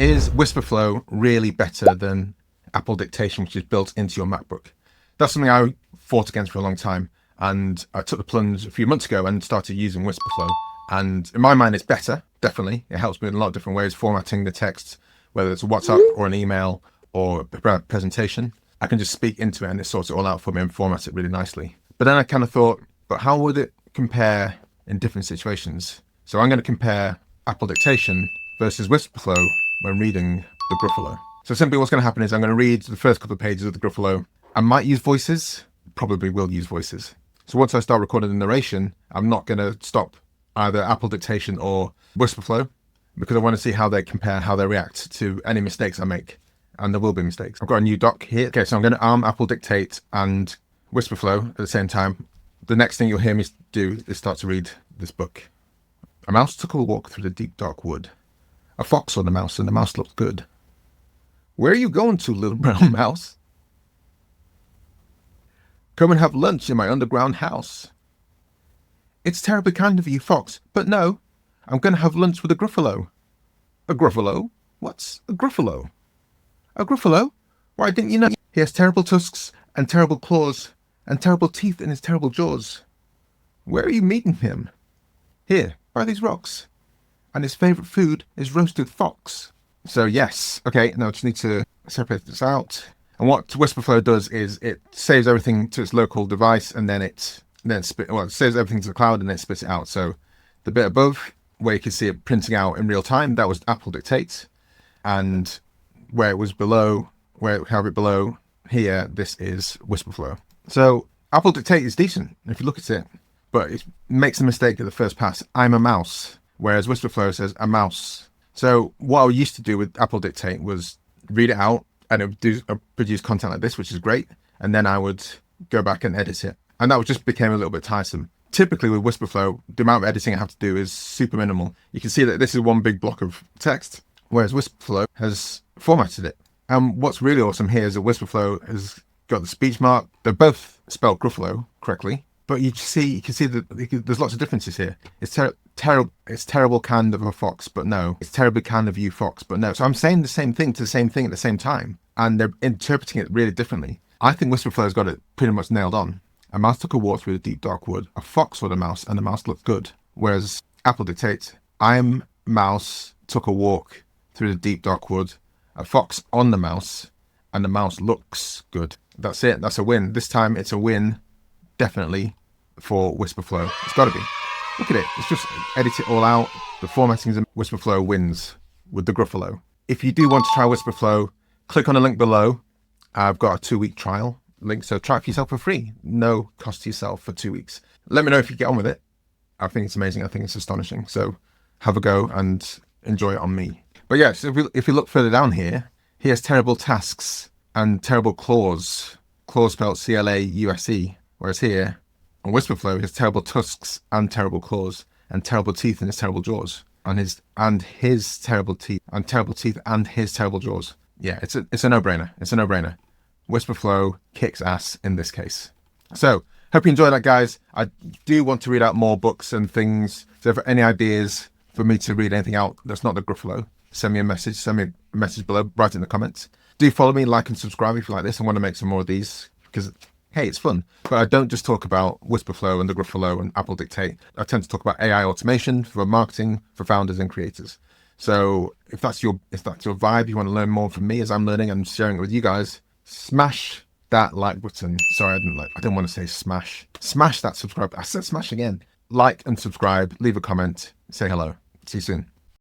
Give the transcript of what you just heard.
Is Wispr Flow really better than Apple Dictation, which is built into your MacBook? That's something I fought against for a long time, and I took the plunge a few months ago and started using Wispr Flow. And in my mind, it's better, definitely. It helps me in a lot of different ways, formatting the text, whether it's a WhatsApp or an email or a presentation. I can just speak into it and it sorts it all out for me and formats it really nicely. But then I kind of thought, but how would it compare in different situations? So I'm going to compare Apple Dictation versus Wispr Flow when reading the Gruffalo. So simply what's going to happen is I'm going to read the first couple of pages of the Gruffalo. I might use voices, probably will use voices. So once I start recording the narration, I'm not going to stop either Apple Dictation or Wispr Flow because I want to see how they compare, how they react to any mistakes I make. And there will be mistakes. I've got a new doc here. Okay, so I'm going to arm Apple Dictate and Wispr Flow at the same time. The next thing you'll hear me do is start to read this book. A mouse took a walk through the deep dark wood. A fox saw the mouse, and the mouse looked good. Where are you going to, little brown mouse? Come and have lunch in my underground house. It's terribly kind of you, fox, but no, I'm going to have lunch with a Gruffalo. A Gruffalo? What's a Gruffalo? A Gruffalo? Why didn't you know? He has terrible tusks and terrible claws and terrible teeth in his terrible jaws. Where are you meeting him? Here, by these rocks. And his favourite food is roasted fox. So yes, okay, now I just need to separate this out. And what Wispr Flow does is it saves everything to its local device and then it saves everything to the cloud and then it spits it out. So the bit above where you can see it printing out in real time, that was Apple Dictate. And where it was below, where we have it below here, this is Wispr Flow. So Apple Dictate is decent if you look at it, but it makes a mistake at the first pass. I'm a mouse, whereas Wispr Flow says a mouse. So what I used to do with Apple Dictate was read it out and it would produce content like this, which is great. And then I would go back and edit it. And that just became a little bit tiresome. Typically with Wispr Flow, the amount of editing I have to do is super minimal. You can see that this is one big block of text, whereas Wispr Flow has formatted it. And what's really awesome here is that Wispr Flow has got the speech mark. They're both spelled Gruffalo correctly, but you can see that there's lots of differences here. It's terrible kind of a fox, but no. It's terribly kind of you, fox, but no. So I'm saying the same thing to the same thing at the same time, and they're interpreting it really differently. I think Wispr Flow's got it pretty much nailed on. A mouse took a walk through the deep dark wood. A fox saw the mouse, and the mouse looked good. Whereas Apple Dictate, I'm mouse took a walk through the deep dark wood. A fox on the mouse, and the mouse looks good. That's it. That's a win. This time it's a win, definitely, for Wispr Flow. It's got to be. Look at it. It's just edit it all out. The formatting in Wispr Flow wins with the Gruffalo. If you do want to try Wispr Flow, click on the link below. I've got a 2-week trial link, so try it for yourself for free. No cost to yourself for 2 weeks. Let me know if you get on with it. I think it's amazing. I think it's astonishing. So have a go and enjoy it on me. But yes, if we look further down here, he has terrible tasks and terrible claws. Claws spelled C-L-A-U-S-E. Whereas here, on Wispr Flow, he has terrible tusks and terrible claws and terrible teeth in his terrible jaws. And his terrible teeth and his terrible jaws. Yeah, it's a no-brainer. It's a no-brainer. Wispr Flow kicks ass in this case. So, hope you enjoyed that, guys. I do want to read out more books and things. So if there are any ideas for me to read anything out that's not the Gruffalo, send me a message below, write it in the comments. Do follow me, like and subscribe if you like this. I want to make some more of these because, hey, it's fun. But I don't just talk about Wispr Flow and the Gruffalo and Apple Dictate. I tend to talk about AI automation for marketing, for founders and creators. So if that's your vibe, you want to learn more from me as I'm learning and sharing it with you guys, smash that like button. Sorry, I didn't want to say smash. Smash that subscribe. I said smash again. Like and subscribe, leave a comment, say hello. See you soon.